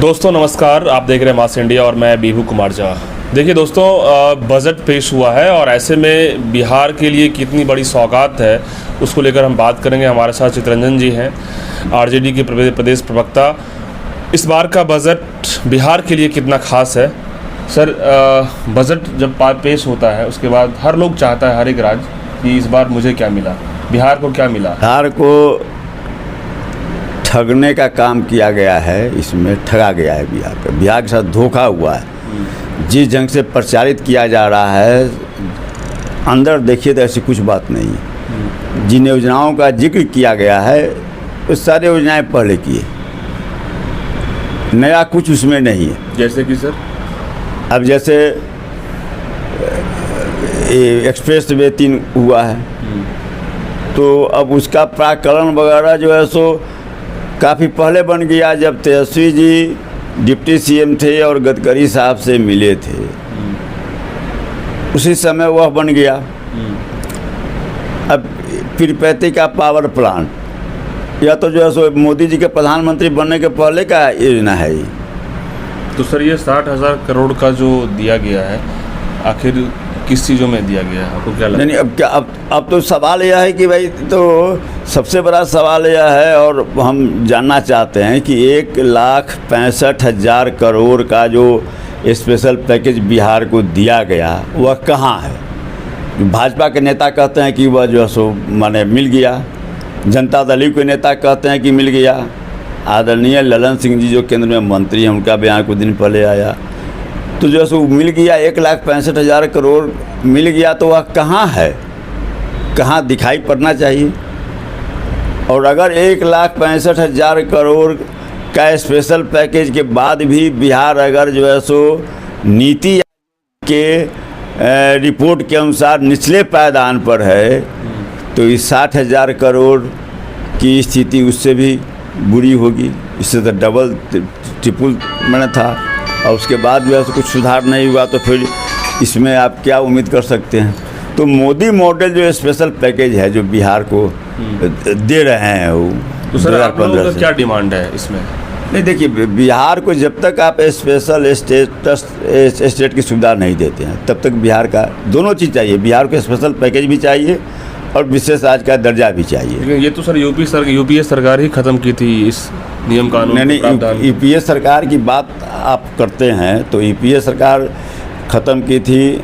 दोस्तों नमस्कार, आप देख रहे हैं मास इंडिया और मैं बीभू कुमार झा। देखिए दोस्तों, बजट पेश हुआ है और ऐसे में बिहार के लिए कितनी बड़ी सौगात है उसको लेकर हम बात करेंगे। हमारे साथ चितरंजन जी हैं, आरजेडी के प्रदेश प्रवक्ता। इस बार का बजट बिहार के लिए कितना खास है सर? बजट जब पेश होता है उसके बाद हर लोग चाहता है, हर एक राज्य, कि इस बार मुझे क्या मिला, बिहार को क्या मिला। बिहार को ठगने का काम किया गया है, इसमें ठगा गया है बिहार का। बिहार के साथ धोखा हुआ है। जिस ढंग से प्रचारित किया जा रहा है, अंदर देखिए तो ऐसी कुछ बात नहीं है। जिन योजनाओं का जिक्र किया गया है वो सारी योजनाएं पहले की है, नया कुछ उसमें नहीं है। जैसे कि सर, अब जैसे एक्सप्रेस वे 3 हुआ है, तो अब उसका प्राकलन वगैरह जो है सो काफ़ी पहले बन गया, जब तेजस्वी जी डिप्टी सीएम थे और गडकरी साहब से मिले थे, उसी समय वह बन गया। अब तिरुपति का पावर प्लांट या तो जो है सो मोदी जी के प्रधानमंत्री बनने के पहले का योजना है ये। तो सर ये 60,000 करोड़ का जो दिया गया है, आखिर किस चीज़ों में दिया गया है, आपको क्या लगता है? नहीं, अब तो सवाल यह है कि भाई, तो सबसे बड़ा सवाल यह है और हम जानना चाहते हैं कि 1,65,000 करोड़ का जो स्पेशल पैकेज बिहार को दिया गया वह कहाँ है। भाजपा के नेता कहते हैं कि वह जो है सो माने मिल गया, जनता दल के नेता कहते हैं कि मिल गया। आदरणीय ललन सिंह जी जो केंद्र में मंत्री हैं, उनका बयान कुछ दिन पहले आया, तो जो है सो मिल गया। 1,65,000 करोड़ मिल गया, तो वह कहाँ है, कहाँ दिखाई पड़ना चाहिए। और अगर 1,65,000 करोड़ का स्पेशल पैकेज के बाद भी बिहार अगर जो है सो नीति के रिपोर्ट के अनुसार निचले पायदान पर है, तो इस 60,000 करोड़ की स्थिति उससे भी बुरी होगी। इससे तो डबल ट्रिपल मैंने था, और उसके बाद जो है कुछ सुधार नहीं हुआ, तो फिर इसमें आप क्या उम्मीद कर सकते हैं। तो मोदी मॉडल जो स्पेशल पैकेज है जो बिहार को दे रहे हैं वो, तो सर आप लोगों का क्या डिमांड है इसमें? नहीं, देखिए, बिहार को जब तक आप स्पेशल स्टेट की सुविधा नहीं देते हैं तब तक बिहार का दोनों चीज़ चाहिए। बिहार को स्पेशल पैकेज भी चाहिए और विशेष राज्य का दर्जा भी चाहिए। ये तो सर यूपीए सरकार ही खत्म की थी इस नियम कानून। नहीं, यूपीए सरकार की बात आप करते हैं तो यूपीए सरकार ख़त्म की थी,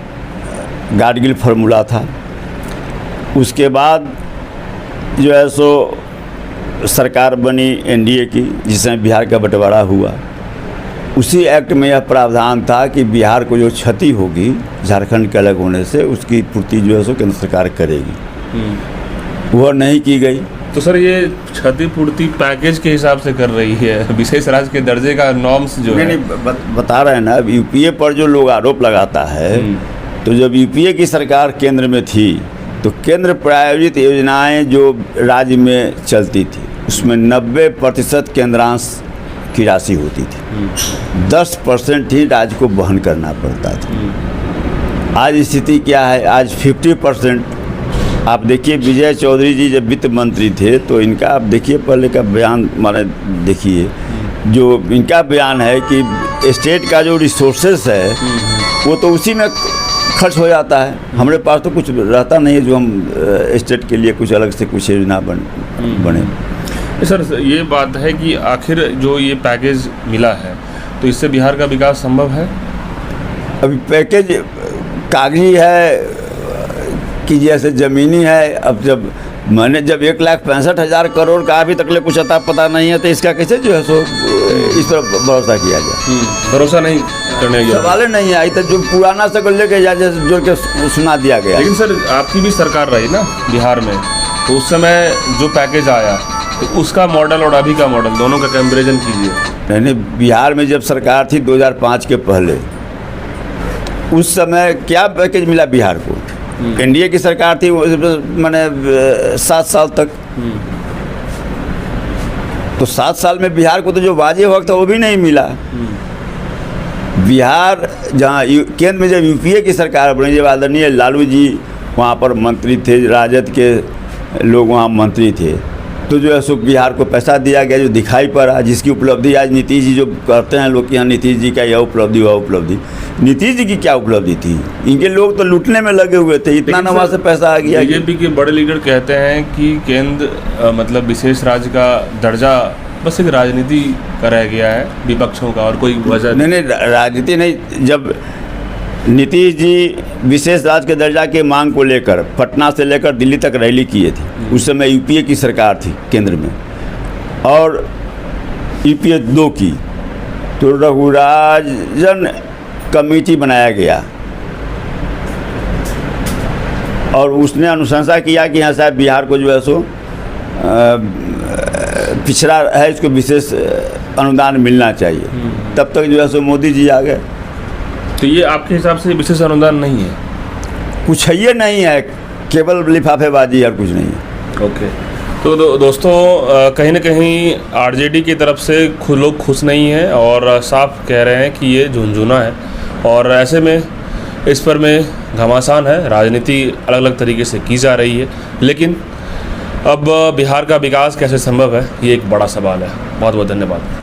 गाडगिल फार्मूला था। उसके बाद जो है सो सरकार बनी एनडीए की, जिसमें बिहार का बंटवारा हुआ। उसी एक्ट में यह प्रावधान था कि बिहार को जो क्षति होगी झारखंड के अलग होने से, उसकी पूर्ति जो है सो केंद्र सरकार करेगी। वह नहीं की गई। तो सर ये क्षतिपूर्ति पैकेज के हिसाब से कर रही है, विशेष राज्य के दर्जे का नॉर्म्स जो है। नहीं, बता रहे हैं ना, अब यूपीए पर जो लोग आरोप लगाता है, तो जब यूपीए की सरकार केंद्र में थी तो केंद्र प्रायोजित योजनाएं जो राज्य में चलती थी उसमें 90% केंद्रांश की राशि होती थी, 10% ही राज्य को वहन करना पड़ता था। आज स्थिति क्या है? आज 50%। आप देखिए, विजय चौधरी जी जब वित्त मंत्री थे तो इनका आप देखिए पहले का बयान, माने देखिए जो इनका बयान है कि स्टेट का जो रिसोर्सेस है वो तो उसी में खर्च हो जाता है। हमारे पास तो कुछ रहता नहीं है जो हम स्टेट के लिए कुछ अलग से कुछ योजना बने। सर ये बात है कि आखिर जो ये पैकेज मिला है तो इससे बिहार का विकास संभव है? अभी पैकेज कागजी है कि जैसे ज़मीनी है। अब जब 1,65,000 करोड़ का अभी तक कुछ अता पता नहीं है, तो इसका कैसे जो है सो इस पर भरोसा किया जाए? भरोसा नहीं करने की सवाल नहीं है। तो जो पुराना से लेके जोड़ के सुना दिया गया। लेकिन सर आपकी भी सरकार रही ना बिहार में, तो उस समय जो पैकेज आया तो उसका मॉडल और अभी का मॉडल दोनों का कंपैरिजन कीजिए। नहीं, बिहार में जब सरकार थी 2005 के पहले, उस समय क्या पैकेज मिला बिहार को? एनडीए की सरकार थी, मैंने 7 साल तक, तो 7 साल में बिहार को तो जो वाजिब वक्त था वो भी नहीं मिला। बिहार जहाँ केंद्र में जब यूपीए की सरकार बनी, जब आदरणीय लालू जी वहाँ पर मंत्री थे, राजद के लोग वहाँ मंत्री थे, तो जो है सो बिहार को पैसा दिया गया जो दिखाई पड़ा, जिसकी उपलब्धि आज नीतीश जी जो कहते हैं लोग कि हाँ नीतीश जी का यह उपलब्धि वह उपलब्धि। नीतीश जी की क्या उपलब्धि थी? इनके लोग तो लूटने में लगे हुए थे, इतना ना वहाँ से पैसा आ गया। बीजेपी के बड़े लीडर कहते हैं कि केंद्र मतलब विशेष राज्य का दर्जा बस एक राजनीति का रह गया है विपक्षों का, और कोई वजह नहीं, राजनीति नहीं। जब नीतीश जी विशेष राज्य के दर्जा के मांग को लेकर पटना से लेकर दिल्ली तक रैली किए थे, उस समय यूपीए की सरकार थी केंद्र में और यूपीए 2 की, तो रघुराजन कमेटी बनाया गया और उसने अनुशंसा किया कि हाँ साहब बिहार को जो है सो पिछड़ा है, इसको विशेष अनुदान मिलना चाहिए। तब तक जो है सो मोदी जी आ गए। तो ये आपके हिसाब से विशेष अनुदान नहीं है? कुछ ये नहीं है, केवल लिफाफेबाजी और कुछ नहीं है। ओके, तो दोस्तों कहीं ना कहीं आरजेडी की तरफ से लोग खुश नहीं हैं और साफ कह रहे हैं कि ये झुनझुना है, और ऐसे में इस पर में घमासान है, राजनीति अलग अलग तरीके से की जा रही है, लेकिन अब बिहार का विकास कैसे संभव है ये एक बड़ा सवाल है। बहुत बहुत धन्यवाद।